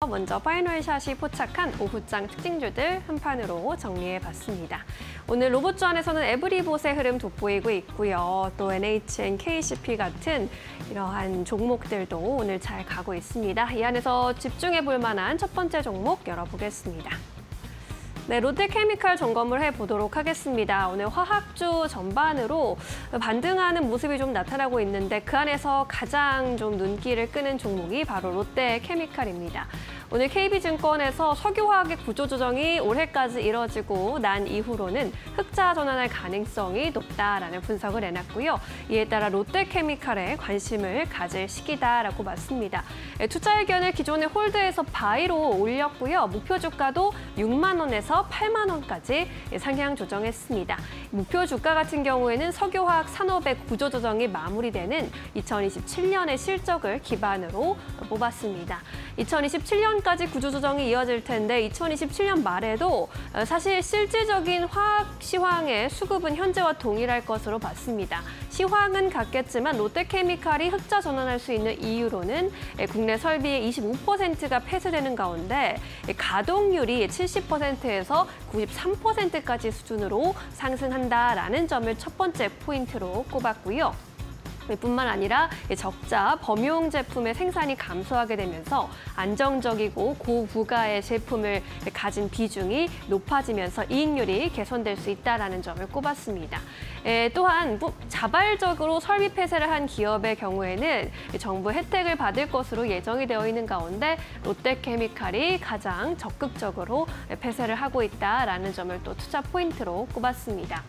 먼저 파이널샷이 포착한 오후장 특징주들 한 판으로 정리해봤습니다. 오늘 로봇주안에서는 에브리봇의 흐름 돋보이고 있고요. 또 NHN, KCP 같은 이러한 종목들도 오늘 잘 가고 있습니다. 이 안에서 집중해볼 만한 첫 번째 종목 열어보겠습니다. 네, 롯데케미칼 점검을 해보도록 하겠습니다. 오늘 화학주 전반으로 반등하는 모습이 좀 나타나고 있는데 그 안에서 가장 좀 눈길을 끄는 종목이 바로 롯데케미칼입니다. 오늘 KB증권에서 석유화학의 구조조정이 올해까지 이뤄지고 난 이후로는 흑자 전환할 가능성이 높다라는 분석을 내놨고요. 이에 따라 롯데케미칼에 관심을 가질 시기다라고 봤습니다. 투자 의견을 기존의 홀드에서 바이로 올렸고요. 목표 주가도 6만 원에서 8만 원까지 상향 조정했습니다. 목표 주가 같은 경우에는 석유화학 산업의 구조조정이 마무리되는 2027년의 실적을 기반으로 뽑았습니다. 2027년까지 구조조정이 이어질 텐데 2027년 말에도 사실 실질적인 화학 시황의 수급은 현재와 동일할 것으로 봤습니다. 시황은 같겠지만 롯데케미칼이 흑자 전환할 수 있는 이유로는 국내 설비의 25%가 폐쇄되는 가운데 가동률이 70%에서 93%까지 수준으로 상승한다라는 점을 첫 번째 포인트로 꼽았고요. 뿐만 아니라 적자, 범용 제품의 생산이 감소하게 되면서 안정적이고 고부가의 제품을 가진 비중이 높아지면서 이익률이 개선될 수 있다는 점을 꼽았습니다. 또한 자발적으로 설비 폐쇄를 한 기업의 경우에는 정부 혜택을 받을 것으로 예정이 되어 있는 가운데 롯데케미칼이 가장 적극적으로 폐쇄를 하고 있다는 점을 또 투자 포인트로 꼽았습니다.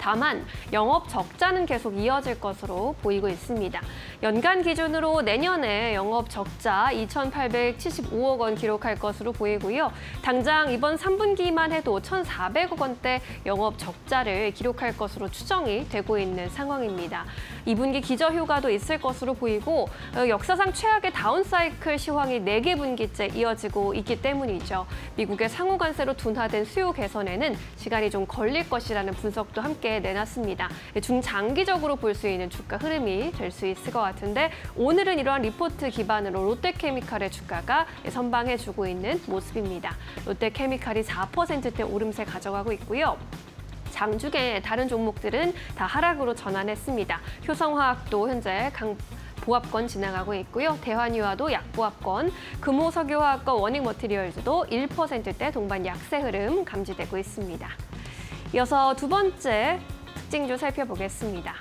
다만 영업 적자는 계속 이어질 것으로 보이고 있습니다. 연간 기준으로 내년에 영업 적자 2,875억 원 기록할 것으로 보이고요. 당장 이번 3분기만 해도 1,400억 원대 영업 적자를 기록할 것으로 추정이 되고 있는 상황입니다. 2분기 기저휴가도 있을 것으로 보이고 역사상 최악의 다운사이클 시황이 4개 분기째 이어지고 있기 때문이죠. 미국의 상호 관세로 둔화된 수요 개선에는 시간이 좀 걸릴 것이라는 분석도 함께 내놨습니다. 중장기적으로 볼 수 있는 주가 흐름이 될 수 있을 것 같은데 오늘은 이러한 리포트 기반으로 롯데케미칼의 주가가 선방해주고 있는 모습입니다. 롯데케미칼이 4%대 오름세 가져가고 있고요. 장중에 다른 종목들은 다 하락으로 전환했습니다. 효성화학도 현재 보합권 지나가고 있고요. 대환유화도 약보합권, 금호석유화학과 워닝머티리얼즈도 1%대 동반 약세 흐름 감지되고 있습니다. 이어서 두 번째 특징주 살펴보겠습니다.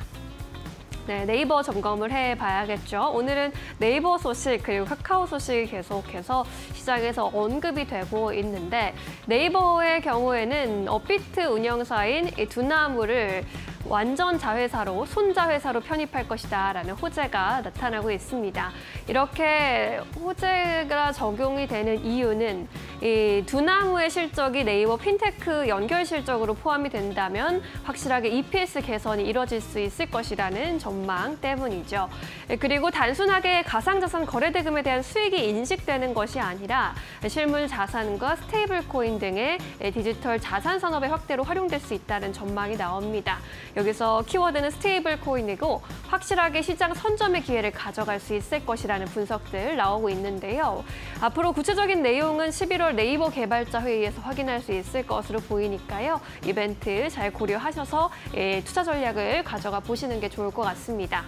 네, 네이버 점검을 해봐야겠죠. 오늘은 네이버 소식 그리고 카카오 소식이 계속해서 시장에서 언급이 되고 있는데 네이버의 경우에는 업비트 운영사인 이 두나무를 완전 자회사로, 손자회사로 편입할 것이다라는 호재가 나타나고 있습니다. 이렇게 호재가 적용이 되는 이유는 이 두나무의 실적이 네이버 핀테크 연결 실적으로 포함이 된다면 확실하게 EPS 개선이 이뤄질 수 있을 것이라는 전망 때문이죠. 그리고 단순하게 가상자산 거래대금에 대한 수익이 인식되는 것이 아니라 실물 자산과 스테이블 코인 등의 디지털 자산 산업의 확대로 활용될 수 있다는 전망이 나옵니다. 여기서 키워드는 스테이블 코인이고 확실하게 시장 선점의 기회를 가져갈 수 있을 것이라는 분석들 나오고 있는데요. 앞으로 구체적인 내용은 11월 네이버 개발자 회의에서 확인할 수 있을 것으로 보이니까요. 이벤트 잘 고려하셔서 투자 전략을 가져가 보시는 게 좋을 것 같습니다.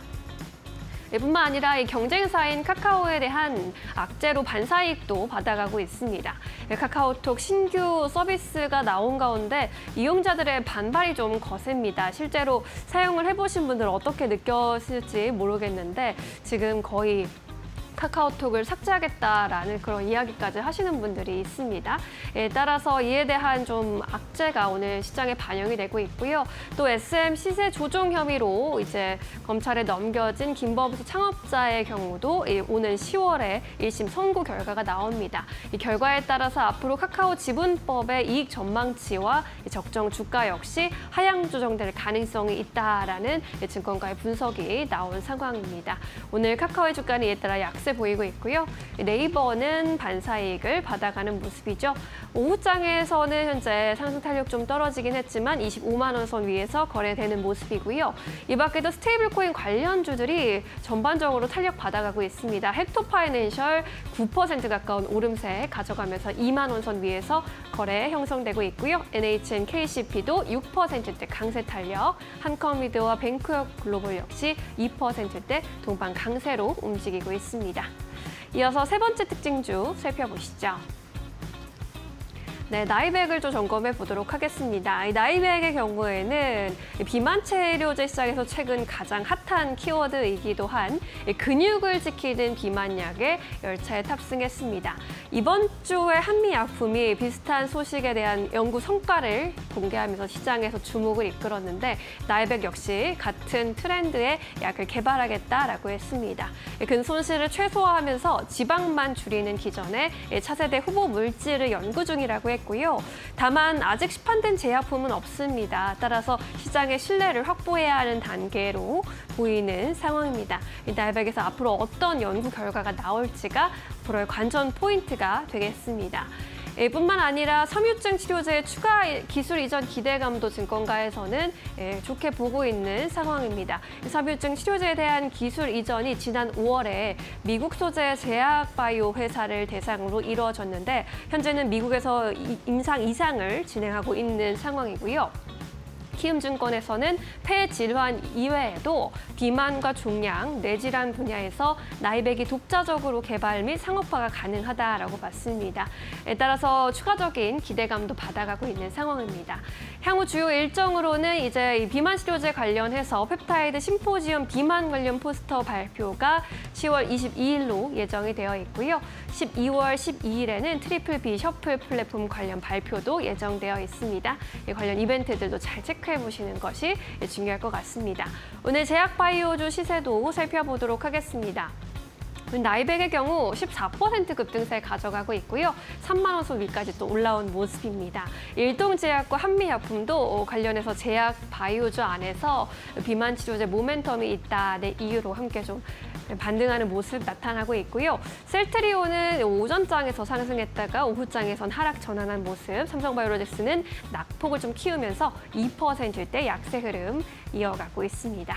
뿐만 아니라 이 경쟁사인 카카오에 대한 악재로 반사이익도 받아가고 있습니다. 카카오톡 신규 서비스가 나온 가운데 이용자들의 반발이 좀 거셉니다. 실제로 사용을 해보신 분들 어떻게 느꼈을지 모르겠는데 지금 거의 카카오톡을 삭제하겠다라는 그런 이야기까지 하시는 분들이 있습니다. 따라서 이에 대한 좀 악재가 오늘 시장에 반영이 되고 있고요. 또 SM 시세 조종 혐의로 이제 검찰에 넘겨진 김범수 창업자의 경우도 오는 10월에 1심 선고 결과가 나옵니다. 이 결과에 따라서 앞으로 카카오 지분법의 이익 전망치와 적정 주가 역시 하향 조정될 가능성이 있다라는 증권가의 분석이 나온 상황입니다. 오늘 카카오의 주가는 이에 따라 약세 번째 보이고 있고요. 네이버는 반사이익을 받아가는 모습이죠. 오후장에서는 현재 상승 탄력 좀 떨어지긴 했지만 25만 원 선 위에서 거래되는 모습이고요. 이 밖에도 스테이블코인 관련주들이 전반적으로 탄력 받아가고 있습니다. 헥토파이낸셜 9% 가까운 오름세 가져가면서 2만 원 선 위에서 거래 형성되고 있고요. NHN KCP도 6%대 강세 탄력, 한컴미드와 뱅크역 글로벌 역시 2%대 동반 강세로 움직이고 있습니다. 이어서 세 번째 특징주 살펴보시죠. 네, 나이백을 좀 점검해 보도록 하겠습니다. 이 나이백의 경우에는 비만 치료제 시장에서 최근 가장 핫한 키워드이기도 한 근육을 지키는 비만약의 열차에 탑승했습니다. 이번 주에 한미약품이 비슷한 소식에 대한 연구 성과를 공개하면서 시장에서 주목을 이끌었는데 나이백 역시 같은 트렌드의 약을 개발하겠다라고 했습니다. 근손실을 최소화하면서 지방만 줄이는 기존의 차세대 후보 물질을 연구 중이라고 했고요. 다만 아직 시판된 제약품은 없습니다. 따라서 시장의 신뢰를 확보해야 하는 단계로 보이는 상황입니다. 나이백에서 앞으로 어떤 연구 결과가 나올지가 앞으로의 관전 포인트가 되겠습니다. 뿐만 아니라 섬유증 치료제의 추가 기술 이전 기대감도 증권가에서는 좋게 보고 있는 상황입니다. 섬유증 치료제에 대한 기술 이전이 지난 5월에 미국 소재 제약바이오 회사를 대상으로 이루어졌는데 현재는 미국에서 임상 이상을 진행하고 있는 상황이고요. 키움증권에서는 폐 질환 이외에도 비만과 종양, 뇌질환 분야에서 나이백이 독자적으로 개발 및 상업화가 가능하다라고 봤습니다. 따라서 추가적인 기대감도 받아가고 있는 상황입니다. 향후 주요 일정으로는 이제 이 비만 치료제 관련해서 펩타이드 심포지엄 비만 관련 포스터 발표가 10월 22일로 예정이 되어 있고요. 12월 12일에는 트리플 B 셔플 플랫폼 관련 발표도 예정되어 있습니다. 관련 이벤트들도 잘 체크해보시는 것이 중요할 것 같습니다. 오늘 제약바이오주 시세도 살펴보도록 하겠습니다. 나이백의 경우 14% 급등세 가져가고 있고요. 3만 원 선 위까지 또 올라온 모습입니다. 일동제약과 한미약품도 관련해서 제약 바이오주 안에서 비만 치료제 모멘텀이 있다는 이유로 함께 좀 반등하는 모습 나타나고 있고요. 셀트리온은 오전장에서 상승했다가 오후장에선 하락 전환한 모습, 삼성바이오로직스는 낙폭을 좀 키우면서 2%대 약세 흐름 이어가고 있습니다.